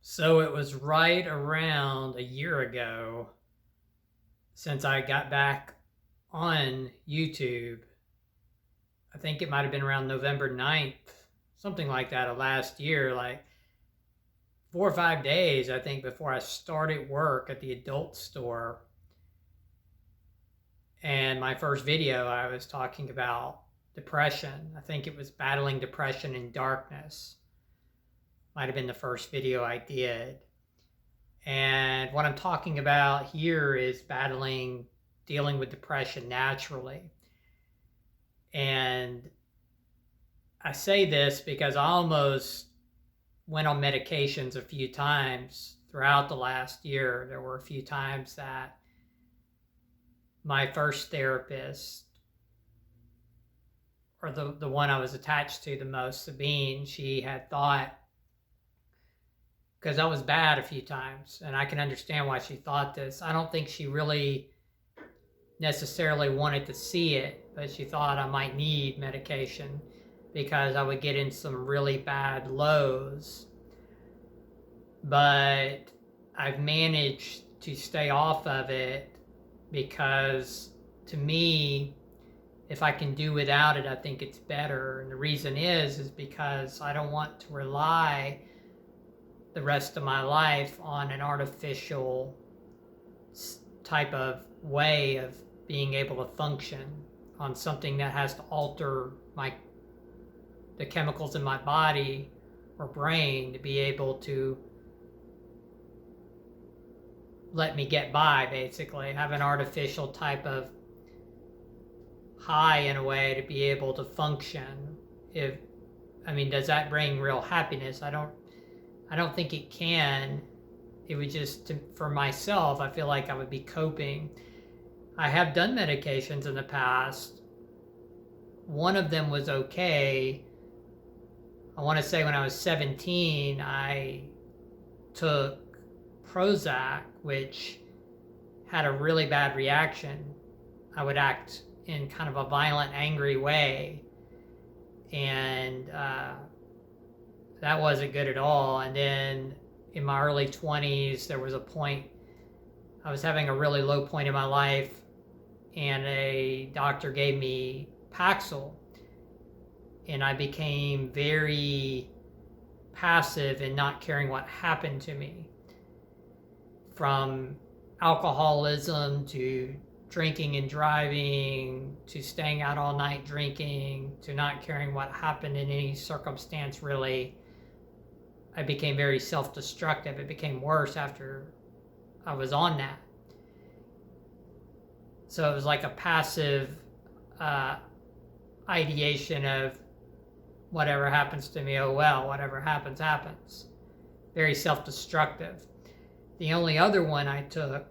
So it was right around a year ago since I got back on YouTube. I think it might have been around November 9th, something like that, of last year, like 4 or 5 days, I think, before I started work at the adult store. And my first video, I was talking about depression. I think it was battling depression in darkness. Might have been the first video I did. And what I'm talking about here is dealing with depression naturally. And I say this because I almost went on medications a few times throughout the last year. There were a few times that my first therapist, or the one I was attached to the most, Sabine, she had thought, because I was bad a few times, and I can understand why she thought this. I don't think she really necessarily wanted to see it, but she thought I might need medication because I would get in some really bad lows. But I've managed to stay off of it because, to me, if I can do without it, I think it's better. And the reason is because I don't want to rely the rest of my life on an artificial type of way of being able to function, on something that has to alter the chemicals in my body or brain to be able to let me get by, basically have an artificial type of high in a way to be able to function. Does that bring real happiness? I don't think it can. It would just, for myself, I feel like I would be coping. I have done medications in the past. One of them was okay. I want to say when I was 17, I took Prozac, which had a really bad reaction. I would act in kind of a violent, angry way. And that wasn't good at all. And then in my early 20s, there was a point, I was having a really low point in my life, and a doctor gave me Paxil, and I became very passive in not caring what happened to me. From alcoholism to drinking and driving to staying out all night drinking to not caring what happened in any circumstance, really. I became very self-destructive. It became worse after I was on that. So it was like a passive ideation of whatever happens to me, oh well, whatever happens, happens. Very self-destructive. The only other one I took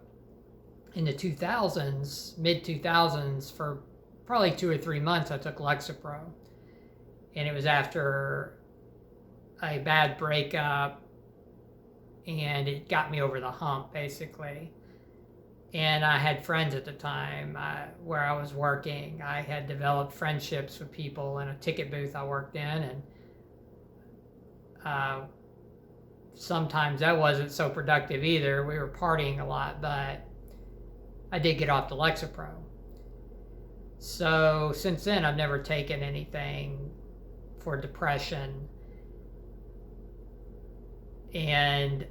in the 2000s, mid-2000s, for probably 2 or 3 months, I took Lexapro. And it was after a bad breakup, and it got me over the hump, basically. And I had friends at the time where I was working. I had developed friendships with people in a ticket booth I worked in, and sometimes that wasn't so productive either. We were partying a lot, but I did get off the Lexapro. So since then, I've never taken anything for depression. And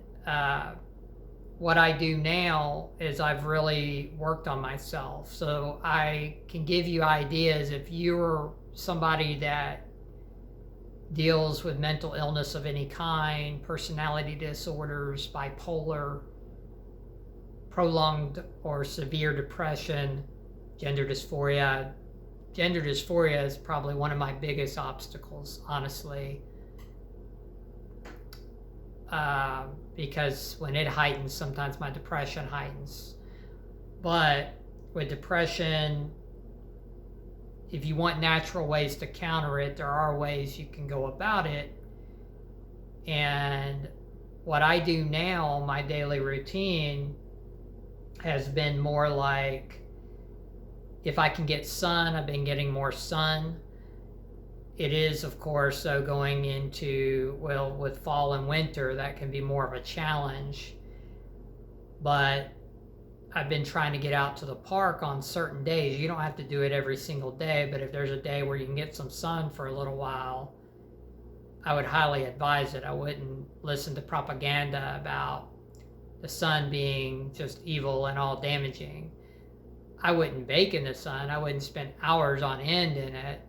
what I do now is I've really worked on myself. So I can give you ideas if you're somebody that deals with mental illness of any kind, personality disorders, bipolar, prolonged or severe depression, gender dysphoria. Gender dysphoria is probably one of my biggest obstacles, honestly. Because when it heightens, sometimes my depression heightens. But with depression, if you want natural ways to counter it, there are ways you can go about it. And what I do now, my daily routine, has been more like, if I can get sun, I've been getting more sun. It is, of course, so going into, well, with fall and winter, that can be more of a challenge. But I've been trying to get out to the park on certain days. You don't have to do it every single day, but if there's a day where you can get some sun for a little while, I would highly advise it. I wouldn't listen to propaganda about the sun being just evil and all damaging. I wouldn't bake in the sun. I wouldn't spend hours on end in it.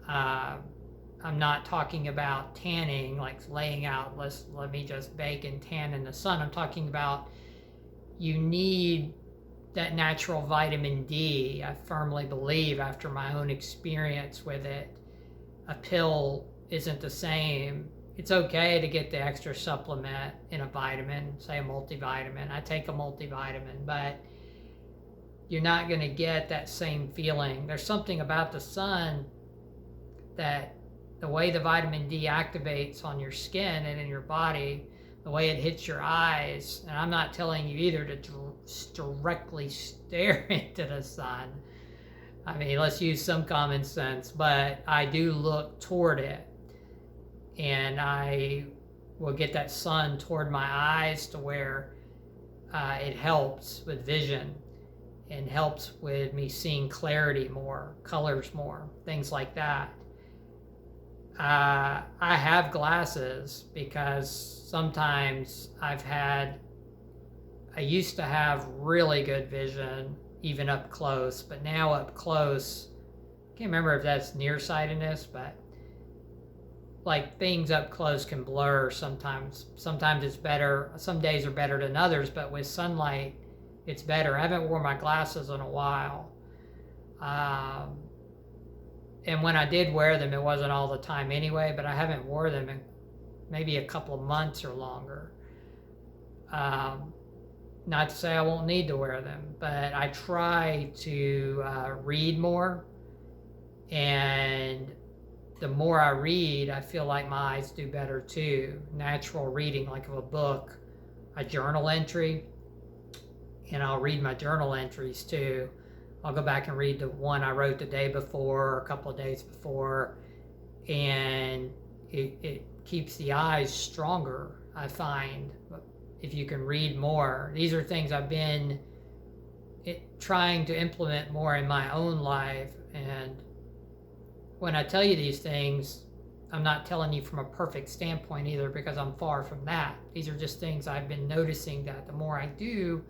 I'm not talking about tanning, like laying out, let me just bake and tan in the sun. I'm talking about you need that natural vitamin D. I firmly believe, after my own experience with it, a pill isn't the same. It's okay to get the extra supplement in a vitamin, say a multivitamin. I take a multivitamin, but you're not going to get that same feeling. There's something about the sun that the way the vitamin D activates on your skin and in your body, the way it hits your eyes, and I'm not telling you either to directly stare into the sun. I mean, let's use some common sense, but I do look toward it, and I will get that sun toward my eyes to where it helps with vision and helps with me seeing clarity more, colors more, things like that. I have glasses because sometimes I used to have really good vision, even up close, but now up close, I can't remember if that's nearsightedness, but like things up close can blur sometimes. Sometimes it's better, some days are better than others, but with sunlight, it's better. I haven't worn my glasses in a while. And when I did wear them, it wasn't all the time anyway, but I haven't worn them in maybe a couple of months or longer. Not to say I won't need to wear them, but I try to read more. And the more I read, I feel like my eyes do better too. Natural reading, like of a book, a journal entry, and I'll read my journal entries too. I'll go back and read the one I wrote the day before or a couple of days before, and it keeps the eyes stronger, I find, if you can read more. These are things I've been trying to implement more in my own life, and when I tell you these things, I'm not telling you from a perfect standpoint either, because I'm far from that. These are just things I've been noticing that the more I do,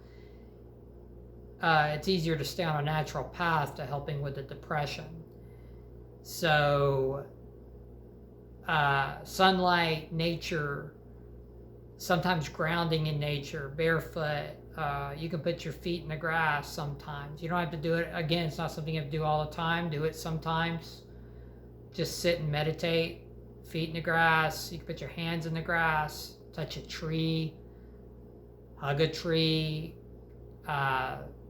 it's easier to stay on a natural path to helping with the depression. So sunlight, nature, sometimes grounding in nature, barefoot. You can put your feet in the grass sometimes. You don't have to do it. Again, it's not something you have to do all the time. Do it sometimes. Just sit and meditate. Feet in the grass. You can put your hands in the grass. Touch a tree. Hug a tree.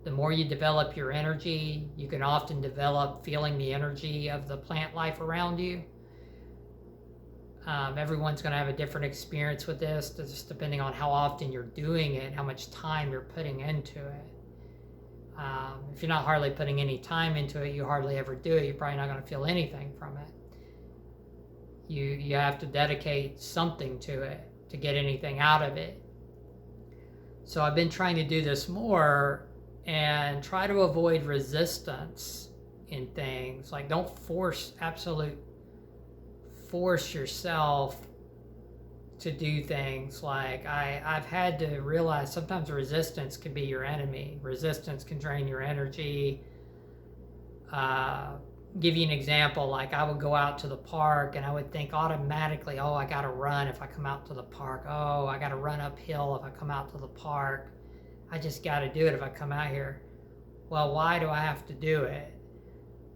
The more you develop your energy, you can often develop feeling the energy of the plant life around you. Everyone's going to have a different experience with this, just depending on how often you're doing it, how much time you're putting into it. If you're not hardly putting any time into it, you hardly ever do it, you're probably not going to feel anything from it. You have to dedicate something to it to get anything out of it. So I've been trying to do this more and try to avoid resistance in things. Like, don't force yourself to do things. Like I've had to realize sometimes resistance can be your enemy. Resistance can drain your energy. Give you an example. Like, I would go out to the park and I would think automatically, oh, I gotta run if I come out to the park. Oh, I gotta run uphill if I come out to the park. I just gotta do it if I come out here. Well, why do I have to do it?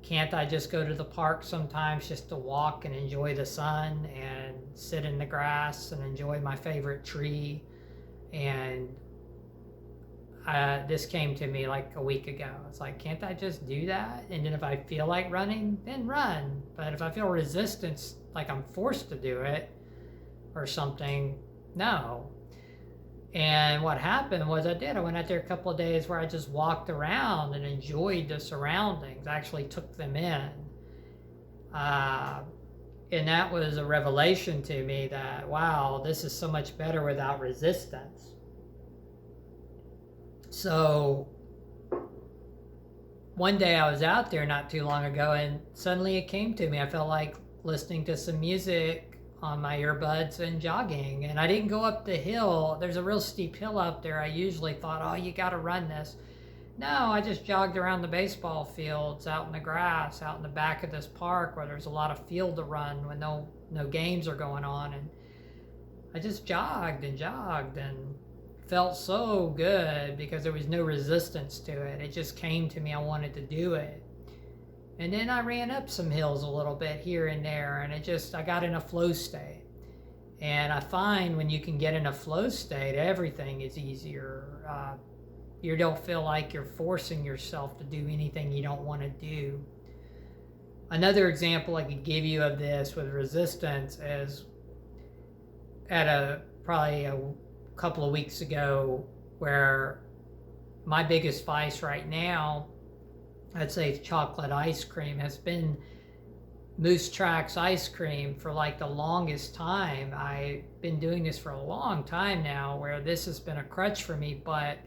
Can't I just go to the park sometimes just to walk and enjoy the sun and sit in the grass and enjoy my favorite tree? And this came to me like a week ago. It's like, can't I just do that? And then if I feel like running, then run. But if I feel resistance, like I'm forced to do it or something, no. And what happened was I went out there a couple of days where I just walked around and enjoyed the surroundings. I actually took them in. And that was a revelation to me that, wow, this is so much better without resistance. So one day I was out there not too long ago, and suddenly it came to me. I felt like listening to some music on my earbuds and jogging. And I didn't go up the hill. There's a real steep hill out there. I usually thought, oh, you got to run this. No, I just jogged around the baseball fields, out in the grass, out in the back of this park where there's a lot of field to run when no games are going on. And I just jogged and felt so good because there was no resistance to it. It just came to me. I wanted to do it. And then I ran up some hills a little bit here and there, and I got in a flow state. And I find when you can get in a flow state, everything is easier. You don't feel like you're forcing yourself to do anything you don't want to do. Another example I could give you of this with resistance is probably a couple of weeks ago, where my biggest vice right now, I'd say it's chocolate ice cream, has been Moose Tracks ice cream for like the longest time. I've been doing this for a long time now, where this has been a crutch for me. But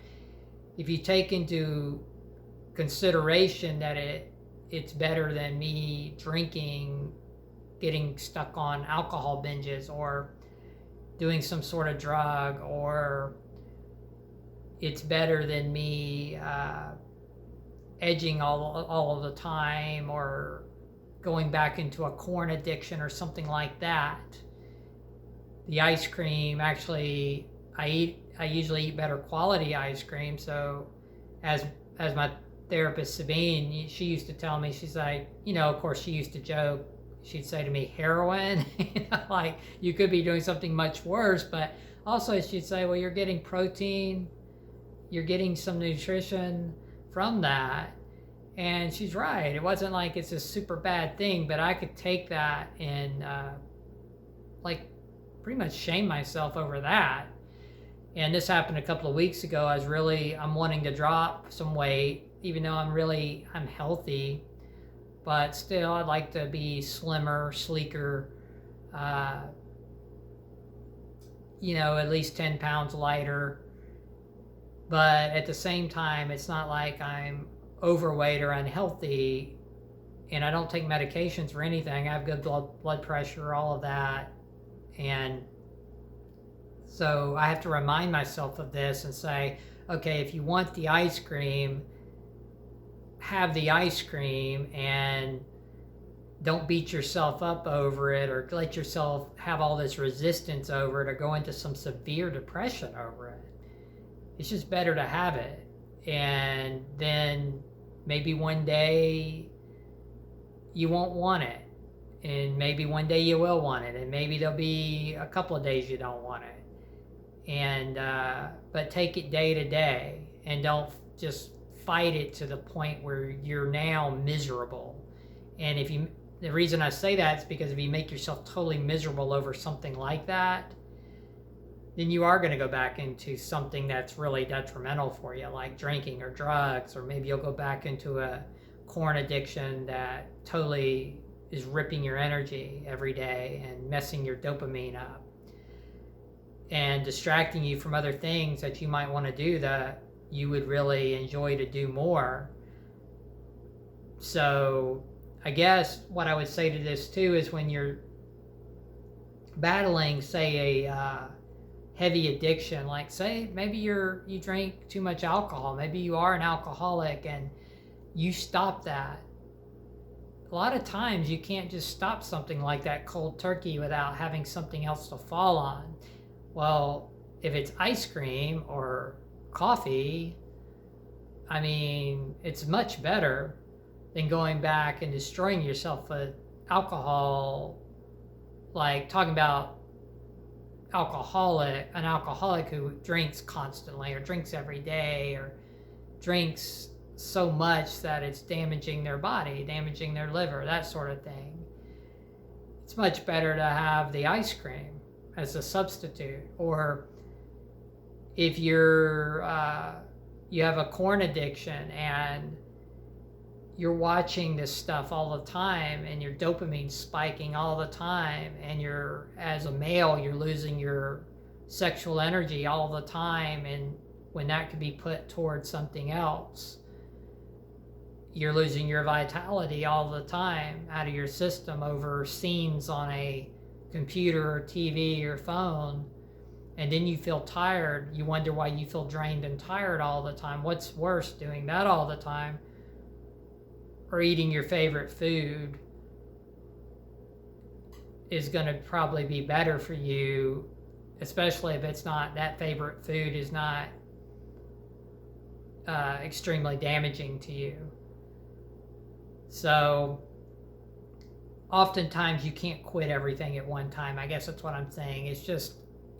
if you take into consideration that it's better than me drinking, getting stuck on alcohol binges, or doing some sort of drug, or it's better than me edging all of the time, or going back into a corn addiction or something like that. The ice cream, actually, I usually eat better quality ice cream. So as my therapist Sabine, she used to tell me, she's like, of course she used to joke, she'd say to me, heroin, like you could be doing something much worse. But also she'd say, well, you're getting protein, you're getting some nutrition from that. And she's right. It wasn't like it's a super bad thing, but I could take that and like pretty much shame myself over that. And this happened a couple of weeks ago. I'm wanting to drop some weight, even though I'm healthy, but still I'd like to be slimmer, sleeker, at least 10 pounds lighter. But at the same time, it's not like I'm overweight or unhealthy, and I don't take medications for anything. I have good blood pressure, all of that. And so I have to remind myself of this and say, okay, if you want the ice cream, have the ice cream, and don't beat yourself up over it, or let yourself have all this resistance over it, or go into some severe depression over it. It's just better to have it. And then maybe one day you won't want it, and maybe one day you will want it, and maybe there'll be a couple of days you don't want it. And but take it day to day, and don't just fight it to the point where you're now miserable. And the reason I say that is because if you make yourself totally miserable over something like that, then you are going to go back into something that's really detrimental for you, like drinking or drugs, or maybe you'll go back into a corn addiction that totally is ripping your energy every day and messing your dopamine up and distracting you from other things that you might want to do that you would really enjoy to do more. So I guess what I would say to this too is, when you're battling, say, a heavy addiction, like say maybe you drink too much alcohol, maybe you are an alcoholic and you stop that. A lot of times you can't just stop something like that cold turkey without having something else to fall on. Well, if it's ice cream or coffee, I mean, it's much better than going back and destroying yourself with alcohol. Like talking about an alcoholic who drinks constantly, or drinks every day, or drinks so much that it's damaging their body, damaging their liver, that sort of thing. It's much better to have the ice cream as a substitute. Or if you have a corn addiction and you're watching this stuff all the time and your dopamine spiking all the time, and as a male, you're losing your sexual energy all the time, and when that could be put towards something else, you're losing your vitality all the time out of your system over scenes on a computer or TV or phone. And then you feel tired. You wonder why you feel drained and tired all the time. What's worse, doing that all the time or eating your favorite food is going to probably be better for you, especially if it's not, that favorite food is not extremely damaging to you. So oftentimes you can't quit everything at one time. I guess that's what I'm saying.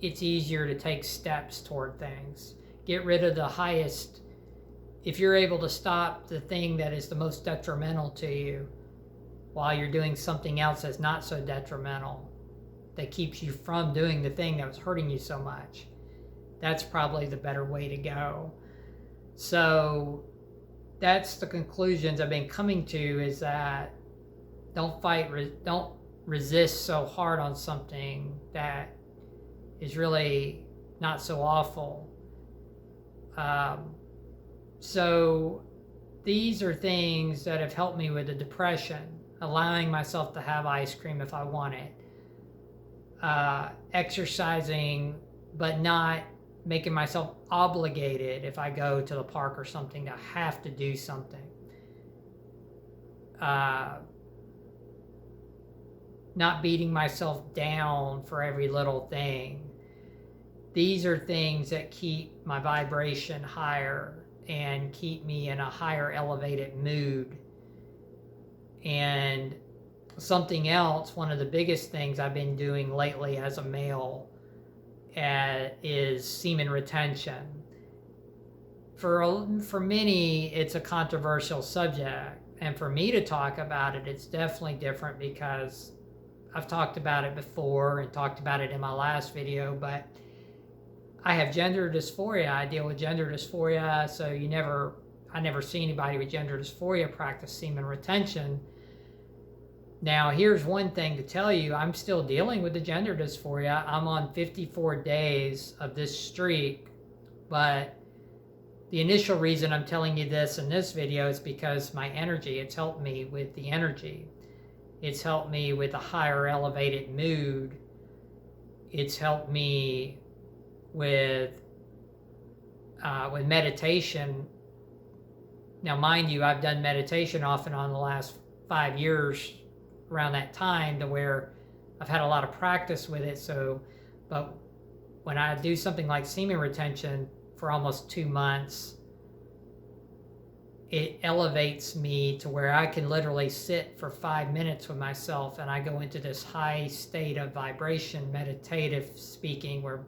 It's easier to take steps toward things. Get rid of the highest. If you're able to stop the thing that is the most detrimental to you while you're doing something else that's not so detrimental, that keeps you from doing the thing that was hurting you so much, that's probably the better way to go. So that's the conclusions I've been coming to, is that don't resist so hard on something that is really not so awful. So these are things that have helped me with the depression. Allowing myself to have ice cream if I want it. Exercising, but not making myself obligated if I go to the park or something to have to do something. Not beating myself down for every little thing. These are things that keep my vibration higher and keep me in a higher elevated mood. And something else, one of the biggest things I've been doing lately as a male is semen retention. For many, it's a controversial subject. And for me to talk about it, it's definitely different because I've talked about it before and talked about it in my last video, but I have gender dysphoria. I deal with gender dysphoria, so I never see anybody with gender dysphoria practice semen retention. Now, here's one thing to tell you. I'm still dealing with the gender dysphoria. I'm on 54 days of this streak, but the initial reason I'm telling you this in this video is because my energy, it's helped me with the energy. It's helped me with a higher elevated mood. It's helped me with meditation. Now, mind you, I've done meditation off and on the last 5 years around that time, to where I've had a lot of practice with it. But when I do something like semen retention for almost 2 months, it elevates me to where I can literally sit for 5 minutes with myself, and I go into this high state of vibration, meditative speaking, where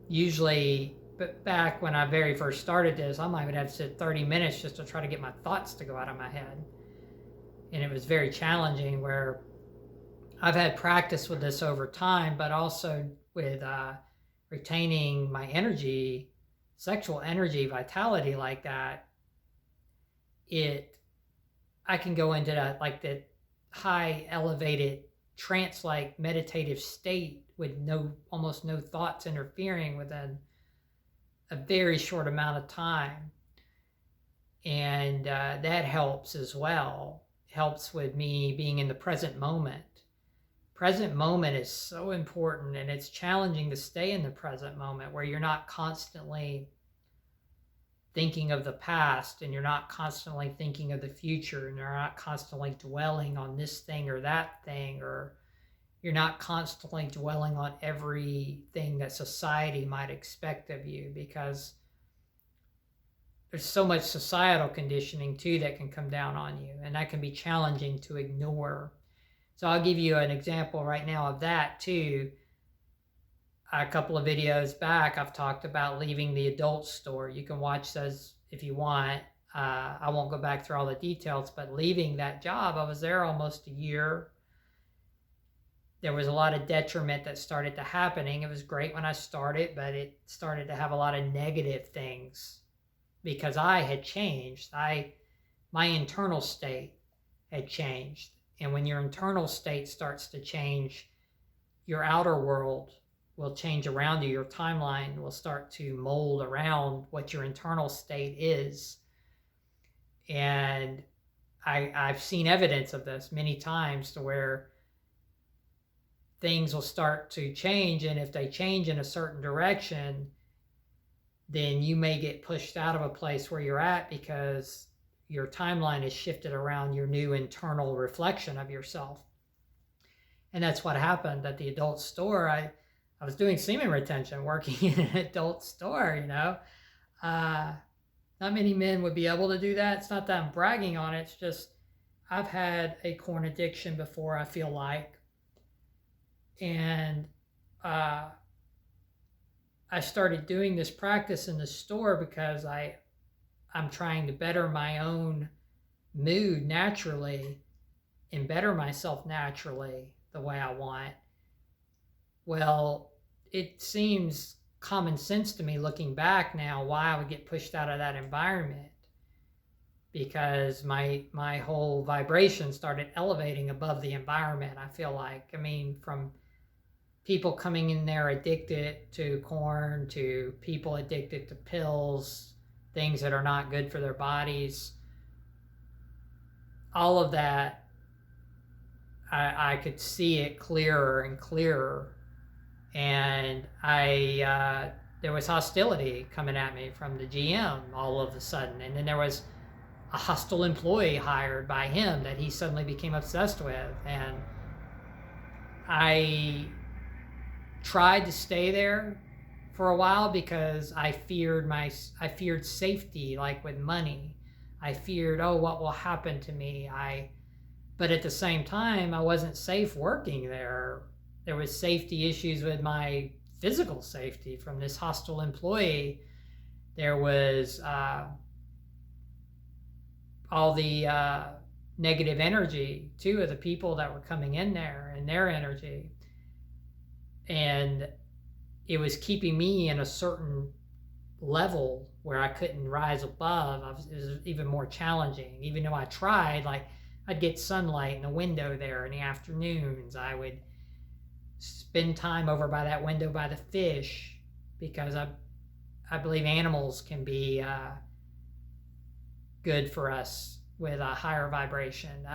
usually, but back when I very first started this, I might have to sit 30 minutes just to try to get my thoughts to go out of my head. And it was very challenging, where I've had practice with this over time, but also with retaining my energy, sexual energy, vitality like that. I can go into that, like the high elevated trance-like meditative state with almost no thoughts interfering within a very short amount of time. And that helps as well. Helps with me being in the present moment. Present moment is so important, and it's challenging to stay in the present moment, where you're not constantly thinking of the past, and you're not constantly thinking of the future, and you're not constantly dwelling on this thing or that thing, or you're not constantly dwelling on everything that society might expect of you, because there's so much societal conditioning too that can come down on you, and that can be challenging to ignore. So I'll give you an example right now of that too. A couple of videos back, I've talked about leaving the adult store. You can watch those if you want. I won't go back through all the details, but leaving that job, I was there almost a year. There was a lot of detriment that started to happening. It was great when I started, but it started to have a lot of negative things because I had changed. I my internal state had changed. And when your internal state starts to change, your outer world will change around you. Your timeline will start to mold around what your internal state is. And I've seen evidence of this many times, to where things will start to change, and if they change in a certain direction, then you may get pushed out of a place where you're at, because your timeline is shifted around your new internal reflection of yourself. And that's what happened at the adult store. I was doing semen retention, working in an adult store, you know. Not many men would be able to do that. It's not that I'm bragging on it. It's just I've had a corn addiction before, I feel like. And I started doing this practice in the store because I'm trying to better my own mood naturally and better myself naturally the way I want. Well, it seems common sense to me looking back now why I would get pushed out of that environment, because my whole vibration started elevating above the environment. I feel like, I mean, from people coming in there addicted to corn, to people addicted to pills, things that are not good for their bodies, all of that, I could see it clearer and clearer. And there was hostility coming at me from the GM all of a sudden. And then there was a hostile employee hired by him that he suddenly became obsessed with. And I tried to stay there for a while because I feared safety, like with money. I feared, oh, what will happen to me? But at the same time, I wasn't safe working there. There was safety issues with my physical safety from this hostile employee. There was all the negative energy too of the people that were coming in there, and their energy. And it was keeping me in a certain level where I couldn't rise above. It was even more challenging. Even though I tried, like I'd get sunlight in the window there in the afternoons. I would spend time over by that window by the fish, because I believe animals can be good for us with a higher vibration.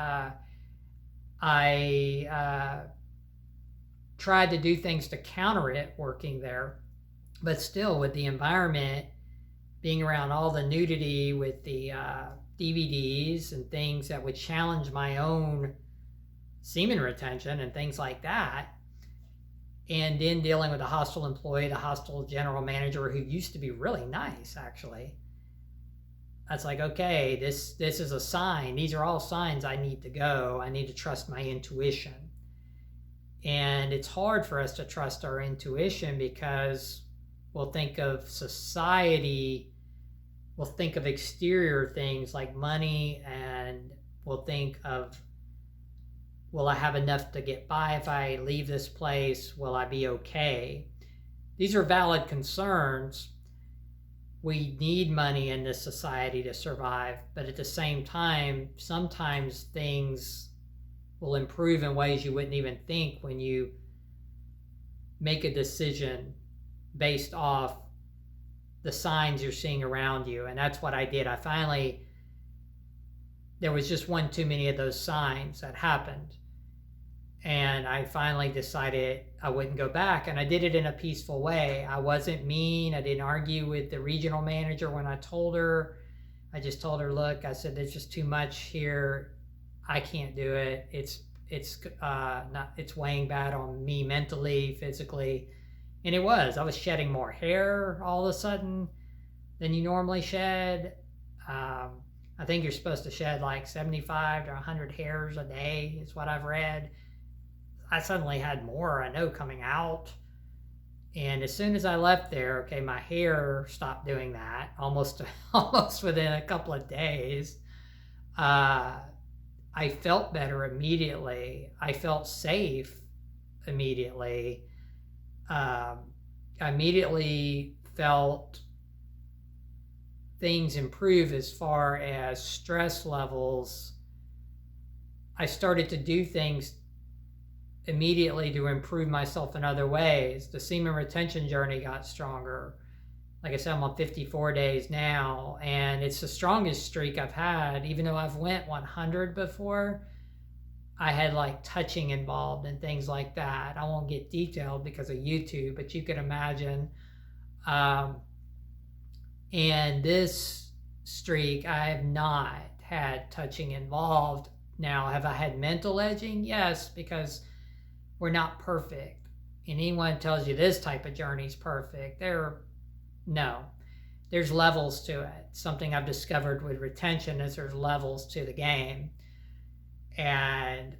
I tried to do things to counter it working there, but still with the environment, being around all the nudity with the DVDs and things that would challenge my own semen retention and things like that. And then dealing with a hostile employee, the hostile general manager, who used to be really nice, actually. That's like, okay, this is a sign. These are all signs I need to go. I need to trust my intuition. And it's hard for us to trust our intuition because we'll think of society, we'll think of exterior things like money, and we'll think of, will I have enough to get by if I leave this place? Will I be okay? These are valid concerns. We need money in this society to survive, but at the same time, sometimes things will improve in ways you wouldn't even think when you make a decision based off the signs you're seeing around you. And that's what I did. There was just one too many of those signs that happened. And I finally decided I wouldn't go back. And I did it in a peaceful way. I wasn't mean. I didn't argue with the regional manager when I told her. I just told her, look, I said, there's just too much here. I can't do it. It's weighing bad on me mentally, physically. And it was. I was shedding more hair all of a sudden than you normally shed. I think you're supposed to shed like 75 to 100 hairs a day is what I've read. I suddenly had more, I know, coming out. And as soon as I left there, okay, my hair stopped doing that almost within a couple of days. I felt better immediately. I felt safe immediately. I immediately felt things improve as far as stress levels, I started to do things immediately to improve myself in other ways. The semen retention journey got stronger. Like I said, I'm on 54 days now, and it's the strongest streak I've had. Even though I've went 100 before, I had like touching involved and things like that. I won't get detailed because of YouTube, but you can imagine. And this streak, I have not had touching involved. Now, have I had mental edging? Yes, because we're not perfect. And anyone tells you this type of journey is perfect, no. There's levels to it. Something I've discovered with retention is there's levels to the game. And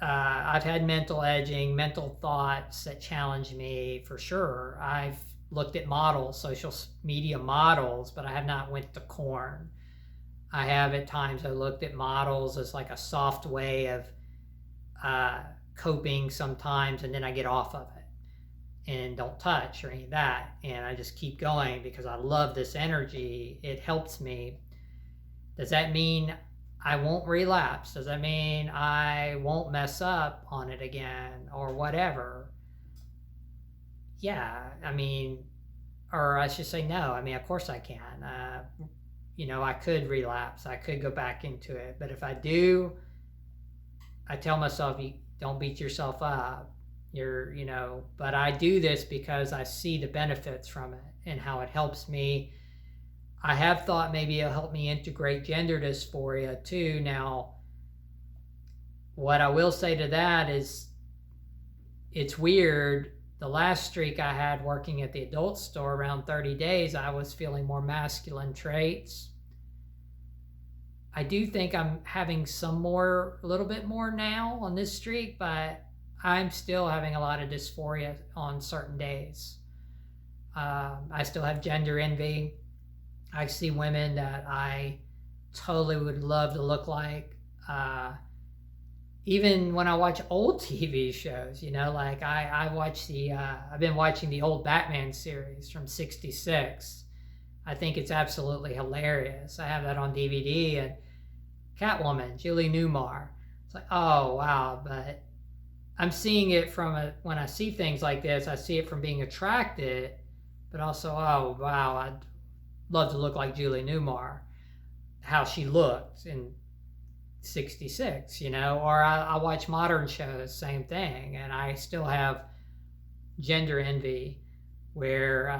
I've had mental edging, mental thoughts that challenge me for sure. I've looked at models, social media models, but I have not went to corn. I have at times I looked at models as like a soft way of coping sometimes, and then I get off of it and don't touch or any of that, and I just keep going because I love this energy. It helps me. Does that mean I won't relapse? Does that mean I won't mess up on it again or whatever? Yeah, I mean, or I should say no. I mean, of course I can. I could relapse. I could go back into it. But if I do, I tell myself, you don't beat yourself up. But I do this because I see the benefits from it and how it helps me. I have thought maybe it'll help me integrate gender dysphoria too. Now, what I will say to that is it's weird. The last streak I had working at the adult store, around 30 days, I was feeling more masculine traits. I do think I'm having a little bit more now on this streak, but I'm still having a lot of dysphoria on certain days. I still have gender envy. I see women that I totally would love to look like. Even when I watch old TV shows, like I watch I've been watching the old Batman series from '66. I think it's absolutely hilarious. I have that on DVD, and Catwoman, Julie Newmar. It's like, oh wow, but I'm seeing it when I see things like this, I see it from being attracted, but also, oh wow, I'd love to look like Julie Newmar, how she looked in '66, or I watch modern shows, same thing, and I still have gender envy where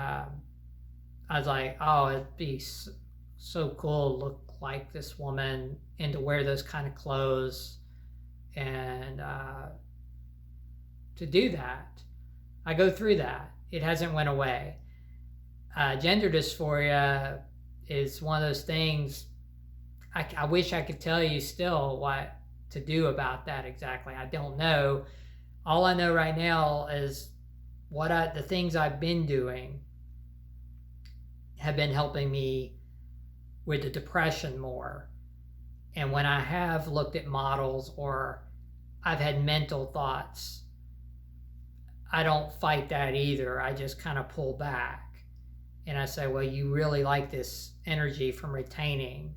I was like, oh, it'd be so cool to look like this woman and to wear those kind of clothes and to do that. I go through that. It hasn't went away. Gender dysphoria is one of those things I wish I could tell you still what to do about that exactly. I don't know. All I know right now is the things I've been doing have been helping me with the depression more. And when I have looked at models or I've had mental thoughts, I don't fight that either. I just kind of pull back and I say, well, you really like this energy from retaining.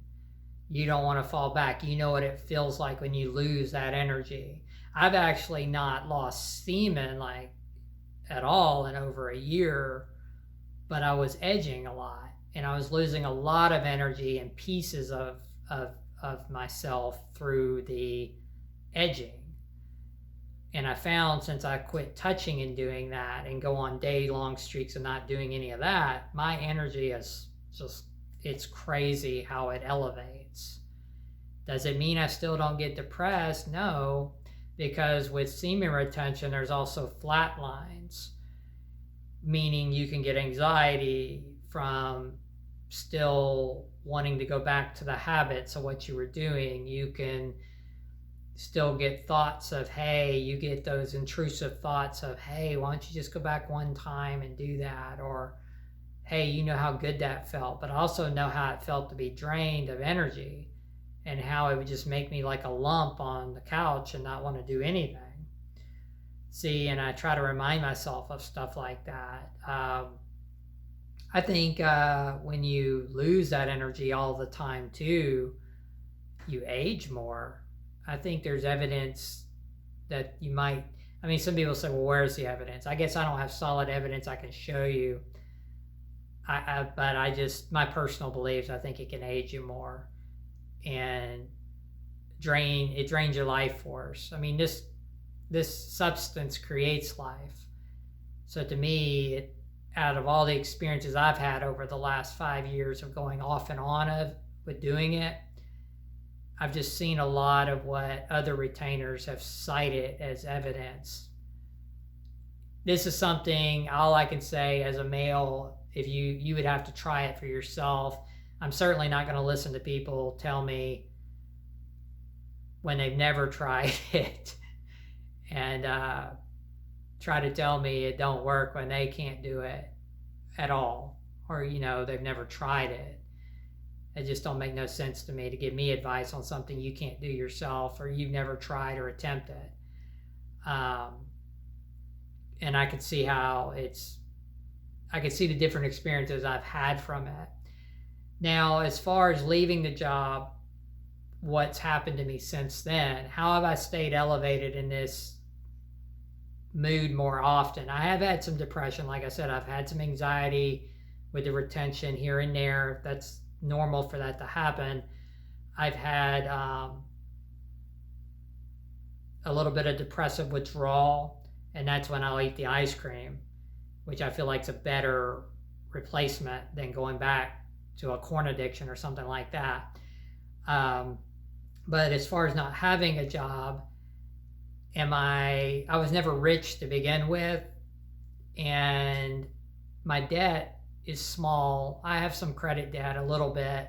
You don't want to fall back. You know what it feels like when you lose that energy. I've actually not lost semen like at all in over a year, but I was edging a lot and I was losing a lot of energy and pieces of myself through the edging. And I found since I quit touching and doing that and go on day-long streaks and not doing any of that, my energy is just, it's crazy how it elevates. Does it mean I still don't get depressed? No, because with semen retention, there's also flat lines, meaning you can get anxiety from still wanting to go back to the habits of what you were doing. You can still get thoughts of, hey, you get those intrusive thoughts of, hey, why don't you just go back one time and do that? Or, hey, you know how good that felt, but I also know how it felt to be drained of energy and how it would just make me like a lump on the couch and not want to do anything. See, and I try to remind myself of stuff like that. I think when you lose that energy all the time too, you age more. I think there's evidence that you might. I mean, some people say, "Well, where's the evidence?" I guess I don't have solid evidence I can show you. But I just my personal beliefs. I think it can age you more, and drains your life force. I mean, this substance creates life. So to me, out of all the experiences I've had over the last 5 years of going off and on with doing it, I've just seen a lot of what other retainers have cited as evidence. This is something all I can say as a male, if you would have to try it for yourself. I'm certainly not going to listen to people tell me when they've never tried it and try to tell me it don't work when they can't do it at all, or they've never tried it. It just don't make no sense to me to give me advice on something you can't do yourself or you've never tried or attempted. And I could see I could see the different experiences I've had from it. Now, as far as leaving the job, what's happened to me since then? How have I stayed elevated in this mood more often? I have had some depression. Like I said, I've had some anxiety with the retention here and there. That's normal for that to happen. I've had a little bit of depressive withdrawal, and that's when I'll eat the ice cream, which I feel like is a better replacement than going back to a corn addiction or something like that. But as far as not having a job, I was never rich to begin with, and my debt is small. I have some credit debt, a little bit,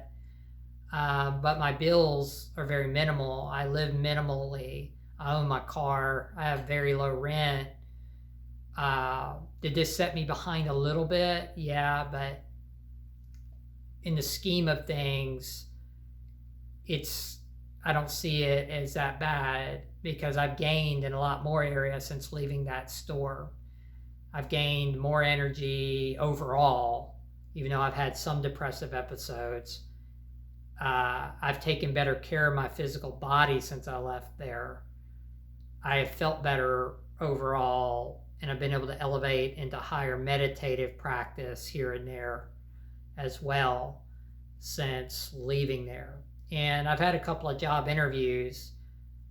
but my bills are very minimal. I live minimally. I own my car. I have very low rent. Did this set me behind a little bit? Yeah, but in the scheme of things, I don't see it as that bad because I've gained in a lot more areas since leaving that store. I've gained more energy overall, even though I've had some depressive episodes. I've taken better care of my physical body since I left there. I have felt better overall, and I've been able to elevate into higher meditative practice here and there as well since leaving there. And I've had a couple of job interviews,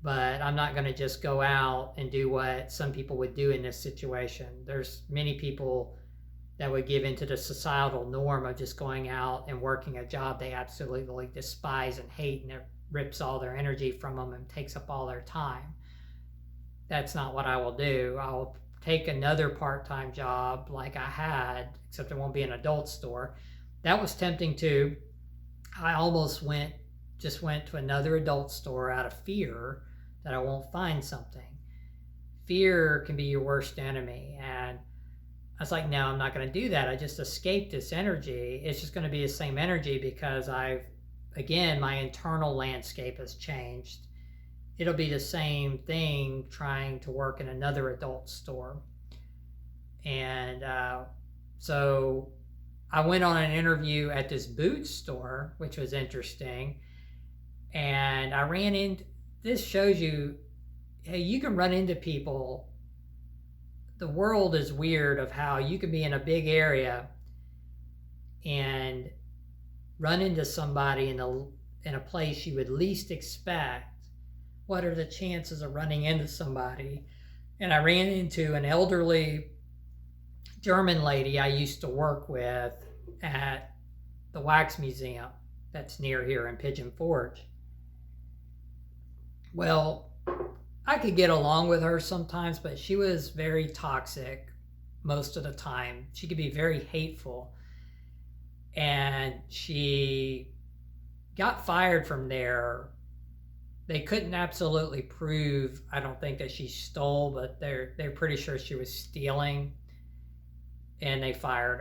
but I'm not going to just go out and do what some people would do in this situation. There's many people that would give into the societal norm of just going out and working a job they absolutely despise and hate, and it rips all their energy from them and takes up all their time. That's not what I will do. I'll take another part-time job like I had, except it won't be an adult store. That was tempting too. I almost went to another adult store out of fear that I won't find something. Fear can be your worst enemy. And I was like, no, I'm not going to do that. I just escaped this energy. It's just going to be the same energy because my internal landscape has changed. It'll be the same thing trying to work in another adult store. And so I went on an interview at this boot store, which was interesting. And I ran into, this shows you, hey, you can run into people. The world is weird of how you can be in a big area and run into somebody in a place you would least expect. What are the chances of running into somebody? And I ran into an elderly German lady I used to work with at the Wax Museum that's near here in Pigeon Forge. Well, I could get along with her sometimes, but she was very toxic most of the time. She could be very hateful. And she got fired from there. They couldn't absolutely prove, I don't think, that she stole, but they're pretty sure she was stealing, and they fired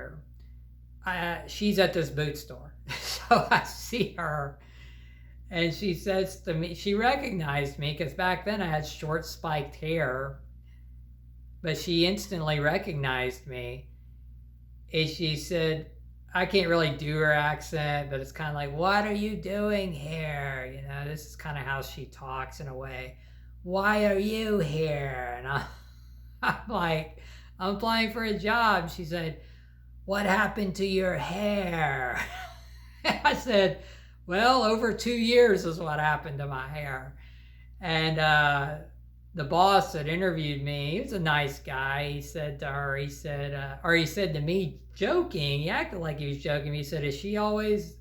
her. She's at this boot store, so I see her, and she says to me, she recognized me, because back then I had short spiked hair, but she instantly recognized me, and she said, I can't really do her accent, but it's kind of like, what are you doing here? You know, this is kind of how she talks in a way. Why are you here? And I'm like, I'm applying for a job. She said, what happened to your hair? I said, well, over 2 years is what happened to my hair. And the boss that interviewed me, he was a nice guy. He said to her, he said to me, joking, he acted like he was joking. He said, was she always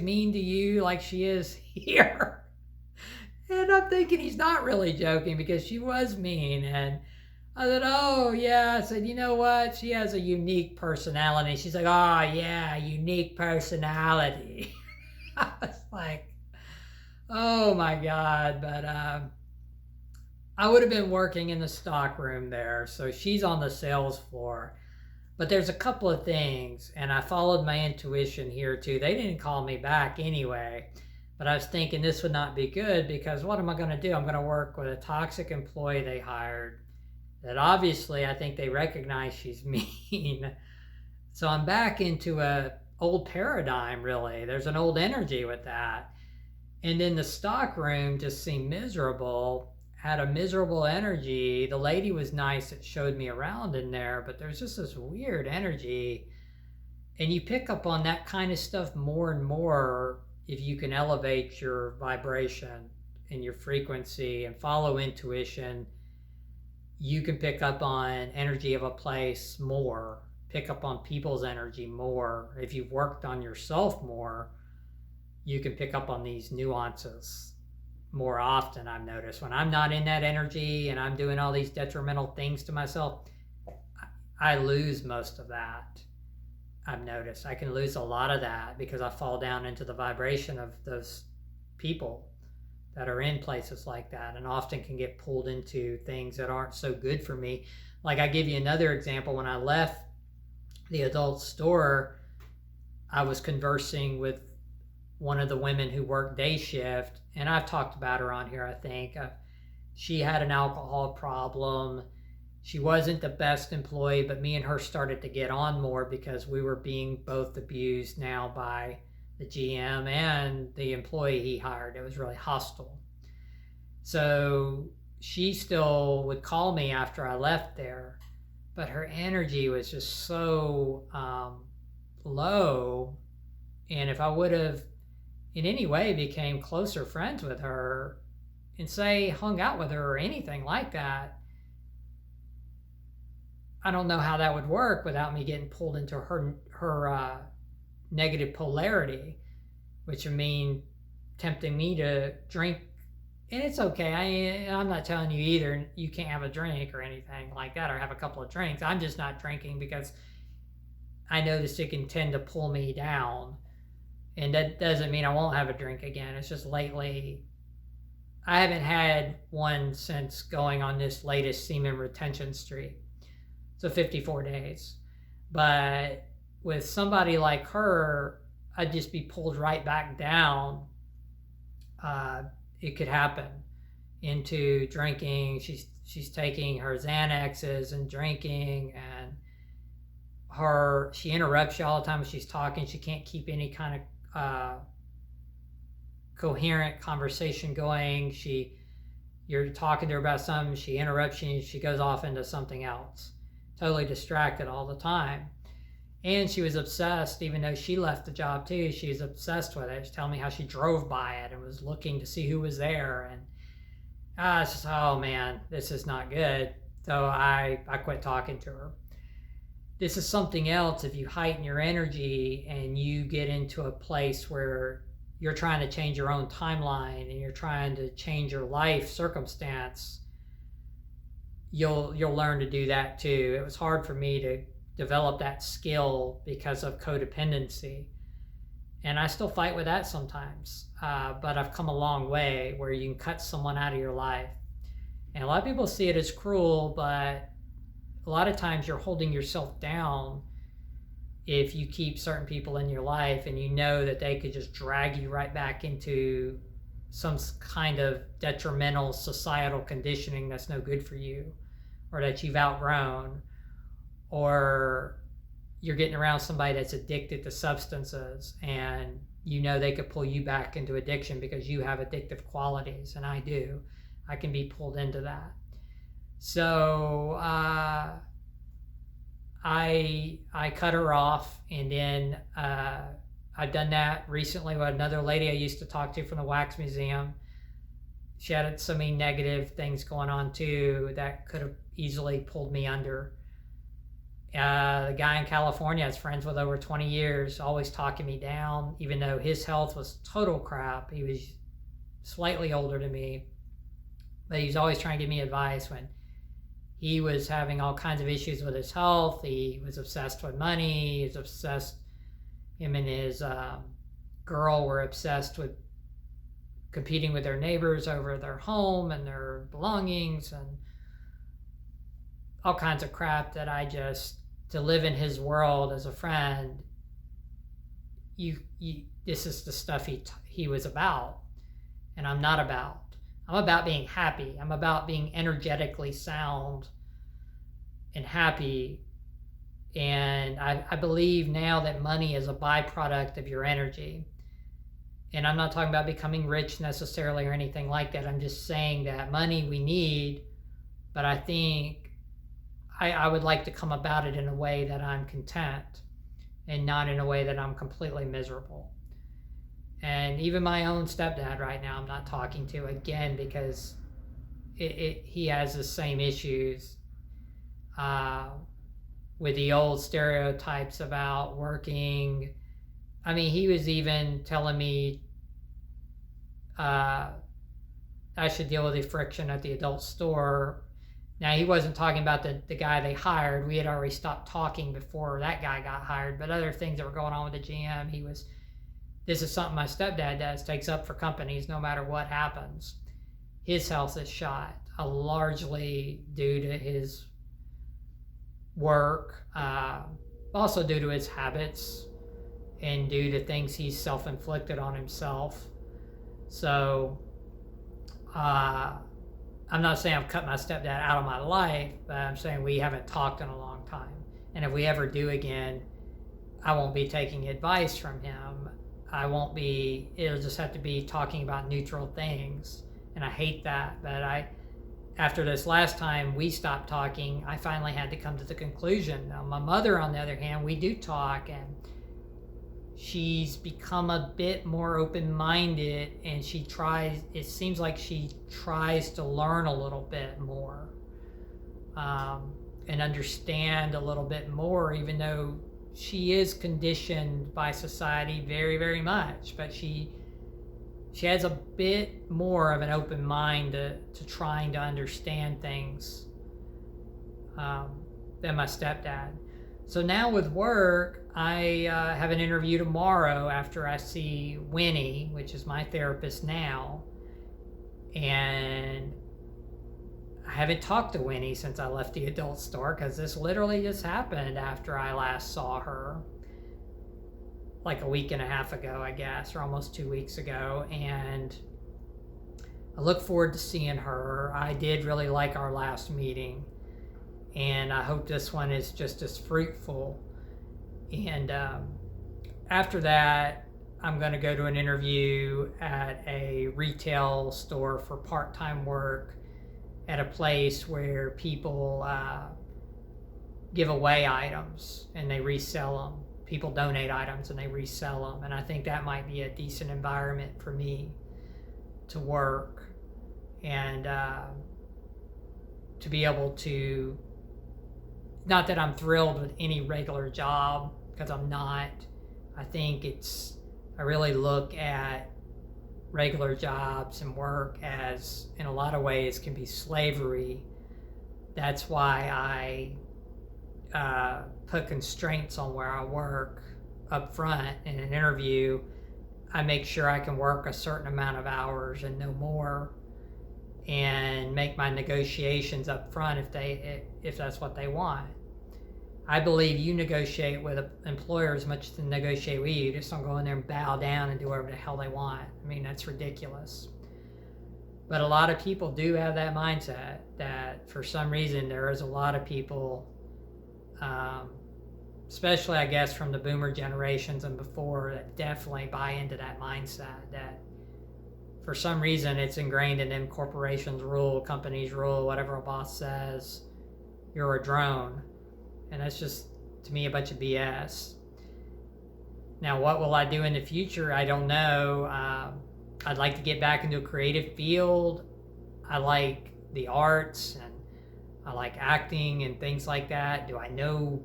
mean to you like she is here? And I'm thinking he's not really joking because she was mean. And I said, oh, yeah. I said, you know what? She has a unique personality. She's like, oh, yeah, unique personality. I was like, oh, my God. But I would have been working in the stock room there. So she's on the sales floor. But there's a couple of things, and I followed my intuition here too. They didn't call me back anyway. But I was thinking this would not be good because what am I going to do? I'm going to work with a toxic employee they hired that obviously I think they recognize she's mean. So I'm back into a old paradigm, really. There's an old energy with that. And then the stock room just seemed miserable, had a miserable energy. The lady was nice that showed me around in there, but there's just this weird energy. And you pick up on that kind of stuff more and more if you can elevate your vibration and your frequency and follow intuition. You can pick up on energy of a place more, pick up on people's energy more. If you've worked on yourself more, you can pick up on these nuances more often. I've noticed when I'm not in that energy and I'm doing all these detrimental things to myself, I lose most of that. I've noticed I can lose a lot of that because I fall down into the vibration of those people that are in places like that and often can get pulled into things that aren't so good for me. Like I give you another example. When I left the adult store, I was conversing with one of the women who worked day shift, and I've talked about her on here, I think. She had an alcohol problem. She wasn't the best employee, but me and her started to get on more because we were being both abused now by the GM and the employee he hired. It was really hostile. So she still would call me after I left there, but her energy was just so low. And if I would have in any way became closer friends with her and say hung out with her or anything like that, I don't know how that would work without me getting pulled into her negative polarity, which would mean tempting me to drink. And it's okay. I'm not telling you either you can't have a drink or anything like that or have a couple of drinks. I'm just not drinking because I noticed it can tend to pull me down. And that doesn't mean I won't have a drink again. It's just lately, I haven't had one since going on this latest semen retention streak. So 54 days. But with somebody like her, I'd just be pulled right back down. It could happen into drinking. She's taking her Xanaxes and drinking, and she interrupts you all the time when she's talking. She can't keep any kind of coherent conversation going. You're talking to her about something, she interrupts you, and she goes off into something else. Totally distracted all the time. And she was obsessed, even though she left the job too, she was obsessed with it. She's telling me how she drove by it and was looking to see who was there. And it's just, oh man, this is not good. So I quit talking to her. This is something else. If you heighten your energy and you get into a place where you're trying to change your own timeline and you're trying to change your life circumstance, you'll learn to do that too. It was hard for me to develop that skill because of codependency, and I still fight with that sometimes, but I've come a long way where you can cut someone out of your life. And a lot of people see it as cruel, but a lot of times you're holding yourself down if you keep certain people in your life and you know that they could just drag you right back into some kind of detrimental societal conditioning that's no good for you, or that you've outgrown, or you're getting around somebody that's addicted to substances, and you know they could pull you back into addiction because you have addictive qualities, and I do. I can be pulled into that. So I cut her off, and then I've done that recently with another lady I used to talk to from the wax museum. She had so many negative things going on too that could have easily pulled me under. The guy in California I was friends with over 20 years, always talking me down, even though his health was total crap. He was slightly older than me, but he was always trying to give me advice when he was having all kinds of issues with his health. He was obsessed with money. He was obsessed, him and his girl were obsessed with competing with their neighbors over their home and their belongings and all kinds of crap that I just, to live in his world as a friend, this is the stuff he was about, and I'm not about. I'm about being happy. I'm about being energetically sound and happy. And I believe now that money is a byproduct of your energy. And I'm not talking about becoming rich necessarily or anything like that. I'm just saying that money we need, but I think I would like to come about it in a way that I'm content and not in a way that I'm completely miserable. And even my own stepdad right now I'm not talking to, again, because he has the same issues with the old stereotypes about working. I mean, he was even telling me I should deal with the friction at the adult store. Now, he wasn't talking about the guy they hired. We had already stopped talking before that guy got hired, but other things that were going on with the GM, this is something my stepdad does, takes up for companies no matter what happens. His health is shot, largely due to his work, also due to his habits, and due to things he's self-inflicted on himself. So, I'm not saying I've cut my stepdad out of my life, but I'm saying we haven't talked in a long time. And if we ever do again, I won't be taking advice from him. It'll just have to be talking about neutral things. And I hate that. But after this last time we stopped talking, I finally had to come to the conclusion. Now, my mother, on the other hand, we do talk, and she's become a bit more open-minded, and it seems like she tries to learn a little bit more and understand a little bit more, even though she is conditioned by society very, very much. But she has a bit more of an open mind to trying to understand things than my stepdad. So now with work, I have an interview tomorrow after I see Winnie, which is my therapist now. And I haven't talked to Winnie since I left the adult store, because this literally just happened after I last saw her, like a week and a half ago, I guess, or almost 2 weeks ago. And I look forward to seeing her. I did really like our last meeting, and I hope this one is just as fruitful. And after that, I'm going to go to an interview at a retail store for part-time work at a place where people give away items and they resell them. People donate items and they resell them. And I think that might be a decent environment for me to work and to be able to, not that I'm thrilled with any regular job, because I'm not. I really look at regular jobs and work as, in a lot of ways, can be slavery. That's why I put constraints on where I work up front in an interview. I make sure I can work a certain amount of hours and no more, and make my negotiations up front if that's what they want. I believe you negotiate with an employer as much as they negotiate with you. You just don't go in there and bow down and do whatever the hell they want. I mean, that's ridiculous. But a lot of people do have that mindset, that for some reason there is a lot of people especially I guess from the boomer generations and before, that definitely buy into that mindset that for some reason it's ingrained in them. Corporations rule, companies rule, whatever a boss says, you're a drone. And that's just, to me, a bunch of BS. Now, what will I do in the future? I don't know. I'd like to get back into a creative field. I like the arts and I like acting and things like that. Do I know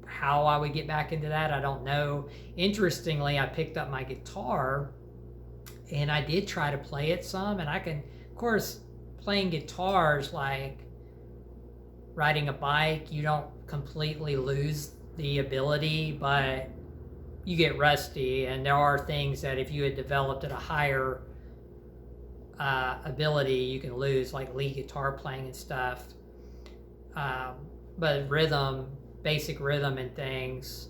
how I would get back into that? I don't know. Interestingly, I picked up my guitar and I did try to play it some, and I can, of course, playing guitars like riding a bike, you don't completely lose the ability, but you get rusty, and there are things that if you had developed at a higher ability, you can lose, like lead guitar playing and stuff. But rhythm, basic rhythm and things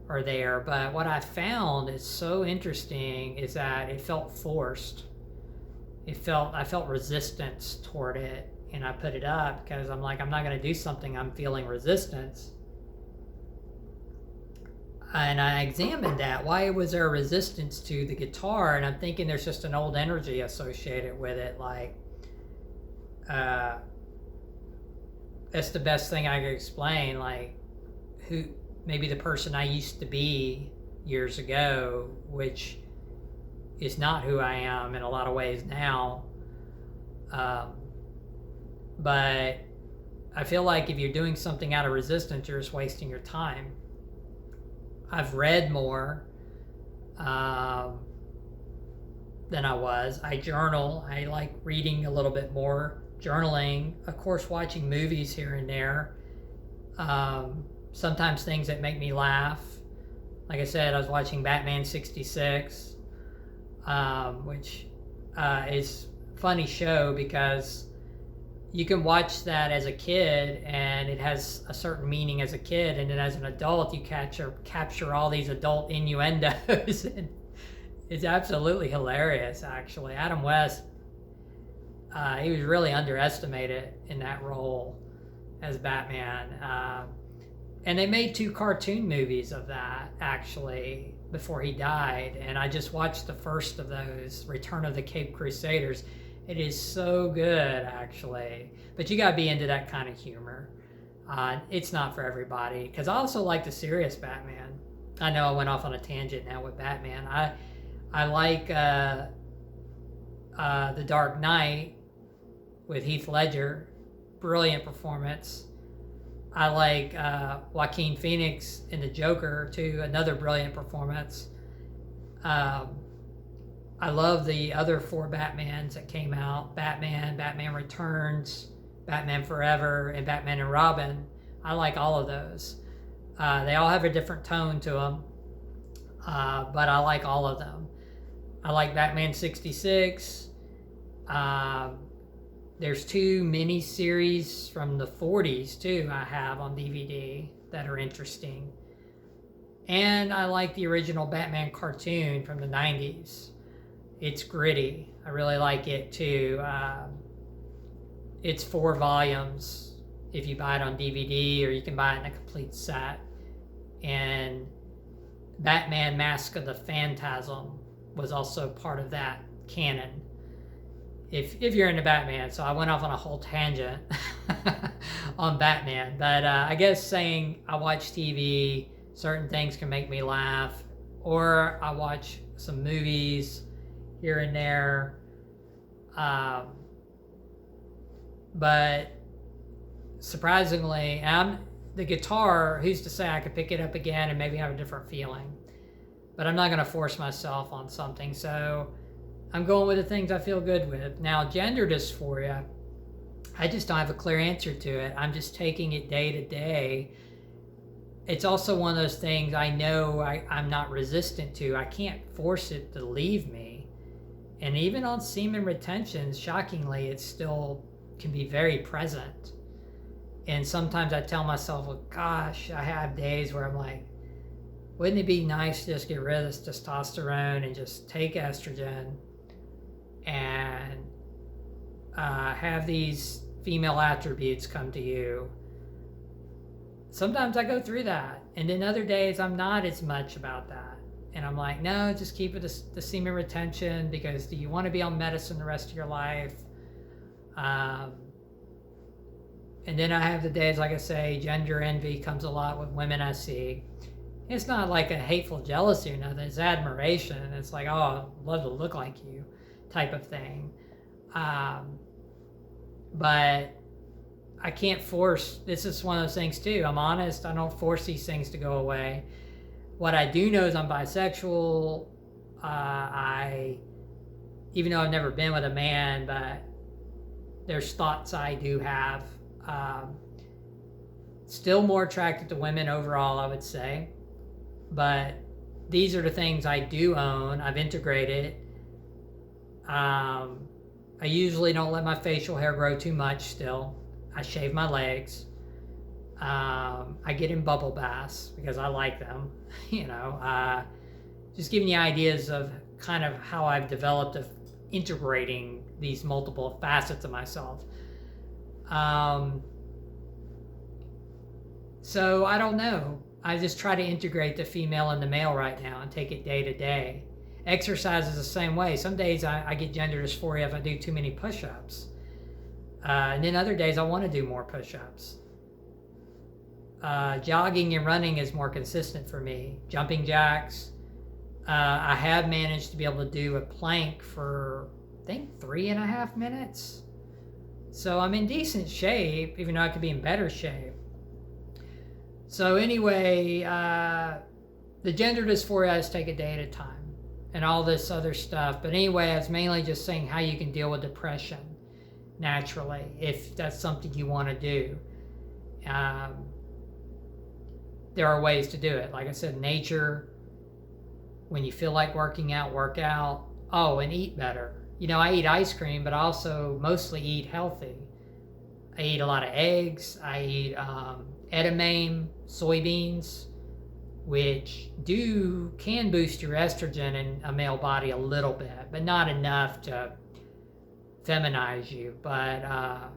are there. But what I found is so interesting is that it felt forced. I felt resistance toward it, and I put it up because I'm like, I'm not going to do something I'm feeling resistance. And I examined that. Why was there a resistance to the guitar? And I'm thinking there's just an old energy associated with it. Like, that's the best thing I could explain. Like, maybe the person I used to be years ago, which is not who I am in a lot of ways now. But I feel like if you're doing something out of resistance, you're just wasting your time. I've read more than I was. I journal. I like reading a little bit more, journaling, of course, watching movies here and there. Sometimes things that make me laugh. Like I said, I was watching Batman 66, which is a funny show because you can watch that as a kid and it has a certain meaning as a kid, and then as an adult you capture all these adult innuendos. And it's absolutely hilarious, actually. Adam West, he was really underestimated in that role as Batman. And they made 2 cartoon movies of that, actually, before he died. And I just watched the first of those, Return of the Caped Crusaders. It is so good, actually. But you gotta be into that kind of humor. It's not for everybody, because I also like the serious Batman. I know I went off on a tangent now with Batman. I like The Dark Knight with Heath Ledger. Brilliant performance. I like Joaquin Phoenix in The Joker, too. Another brilliant performance. I love the other 4 Batmans that came out. Batman, Batman Returns, Batman Forever, and Batman and Robin. I like all of those. They all have a different tone to them, but I like all of them. I like Batman 66. There's 2 mini-series from the 40s, too, I have on DVD that are interesting. And I like the original Batman cartoon from the 90s. It's gritty. I really like it, too. It's 4 volumes if you buy it on DVD, or you can buy it in a complete set. And Batman Mask of the Phantasm was also part of that canon. If you're into Batman. So I went off on a whole tangent on Batman. But I guess saying I watch TV, certain things can make me laugh, or I watch some movies here and there. But surprisingly, the guitar, who's to say I could pick it up again and maybe have a different feeling. But I'm not going to force myself on something. So I'm going with the things I feel good with. Now, gender dysphoria, I just don't have a clear answer to it. I'm just taking it day to day. It's also one of those things I know I'm not resistant to. I can't force it to leave me. And even on semen retention, shockingly, it still can be very present. And sometimes I tell myself, well, gosh, I have days where I'm like, wouldn't it be nice to just get rid of this testosterone and just take estrogen and have these female attributes come to you? sometimes I go through that, and then other days I'm not as much about that. And I'm like, no, just keep it the semen retention, because do you want to be on medicine the rest of your life? And then I have the days, like I say, gender envy comes a lot with women I see. It's not like a hateful jealousy or nothing. It's admiration. It's like, oh, I'd love to look like you type of thing. But I can't force, this is one of those things too. I'm honest. I don't force these things to go away. What I do know is I'm bisexual. Even though I've never been with a man, but there's thoughts I do have. Still more attracted to women overall, I would say. But these are the things I do own. I've integrated. I usually don't let my facial hair grow too much still. I shave my legs. I get in bubble baths because I like them. Just giving you ideas of kind of how I've developed of integrating these multiple facets of myself. So I don't know. I just try to integrate the female and the male right now and take it day to day. Exercise is the same way. Some days I get gender dysphoria if I do too many push-ups. And then other days I want to do more push-ups. Jogging and running is more consistent for me. Jumping jacks. I have managed to be able to do a plank for, I think, 3.5 minutes. So I'm in decent shape, even though I could be in better shape. So anyway, the gender dysphoria I just take a day at a time and all this other stuff. But anyway, I was mainly just saying how you can deal with depression naturally, if that's something you want to do. There are ways to do it. Like I said, nature, when you feel like working out, work out. Oh, and eat better. I eat ice cream, but I also mostly eat healthy. I eat a lot of eggs. I eat edamame, soybeans, which can boost your estrogen in a male body a little bit, but not enough to feminize you. But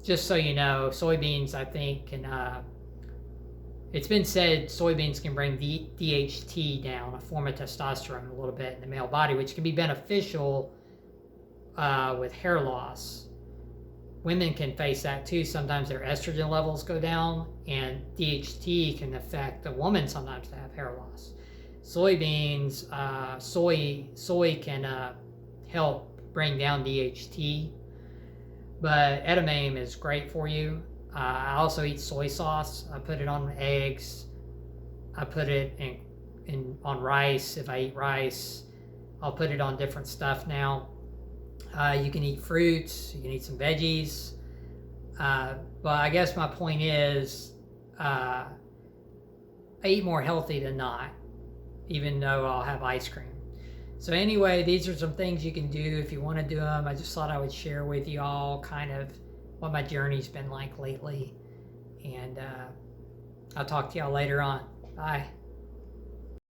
just so you know, soybeans, I think, can it's been said soybeans can bring the DHT down, a form of testosterone, a little bit in the male body, which can be beneficial with hair loss. Women can face that too. Sometimes their estrogen levels go down, and DHT can affect a woman sometimes to have hair loss. Soybeans, soy can help bring down DHT, but edamame is great for you. I also eat soy sauce. I put it on eggs. I put it on rice. If I eat rice, I'll put it on different stuff now. You can eat fruits. You can eat some veggies. But I guess my point is, I eat more healthy than not, even though I'll have ice cream. So anyway, these are some things you can do if you want to do them. I just thought I would share with you all kind of what my journey's been like lately. And I'll talk to y'all later on. Bye.